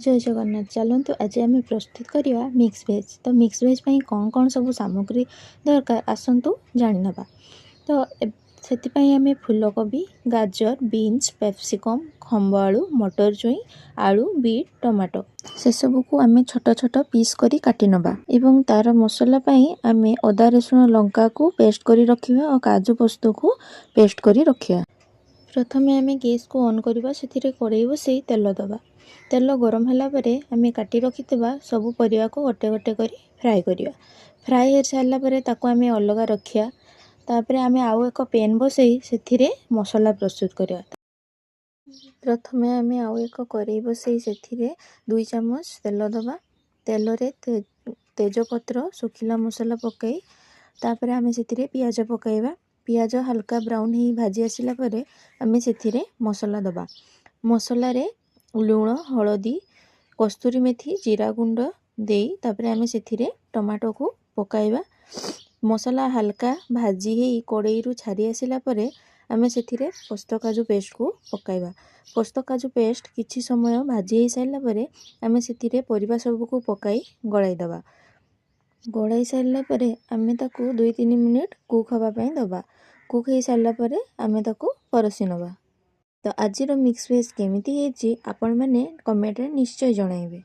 जय जगन्नाथ। चलतु आज आम प्रस्तुत करवा मिक्स भेज। तो मिक्स भेज कौन कौन सब सामग्री दरकार आसतु जाणीना। तो से आम फूलकोबी, गाजर, बीन्स, पेप्सिकम, खम्ब आलू, मटर छुई, आलू, बीट, टमाटो से सब को आम छोट छोट पीस करी काटी नबा। एवं तार मसला आम अदा रसुण लंका को पेस्ट करी रखिबा और काजू पोस्त को पेस्ट करी रखिबा। प्रथमे आम गैस को ऑन करवा, से कड़ाई बसई तेल दबा। तेल गरम होला परे आम काटी रखिथिबा सबु परिवा को गोटे गोटे करी फ्राए करिया। फ्राए हो सारा परे ताको आम अलग रखिया। तापरे आम आउ एक पैन बसई से मसला प्रस्तुत करिया। प्रथमे आम आउ एक कड़ाई बसई से 2 चामच तेल दबा। तेल रे तेजपत्र सुखिला मसला पकई तापरे आम से पियाज पकाइबा। पियाज हल्का ब्राउन ही भाजी आसिला परे आम से मसला दबा। मसला रे लुण, हलदी, कस्तूरी मेथी, जीरा गुंड देई तापरे आम से टमाटो को पकाइबा। मसला हल्का भाजी ही कड़ाई रु छाड़ी आसिला परे आम से पोस्त काजू पेस्ट को पकाइबा। पोस्त काजू पेस्ट किछि समय भाजी हो सारा परे आम से परिबा सब को पकाई गलाई दबा। गलाई सारा परे आम ताकू 2-3 मिनिट कुक हवा पई दबा। कुक हो सारा परे आम ताकू परसी नबा। तो आजिर मिक्स भेज केमिति हेची आपण माने कमेंट रे निश्चय जणाइबे।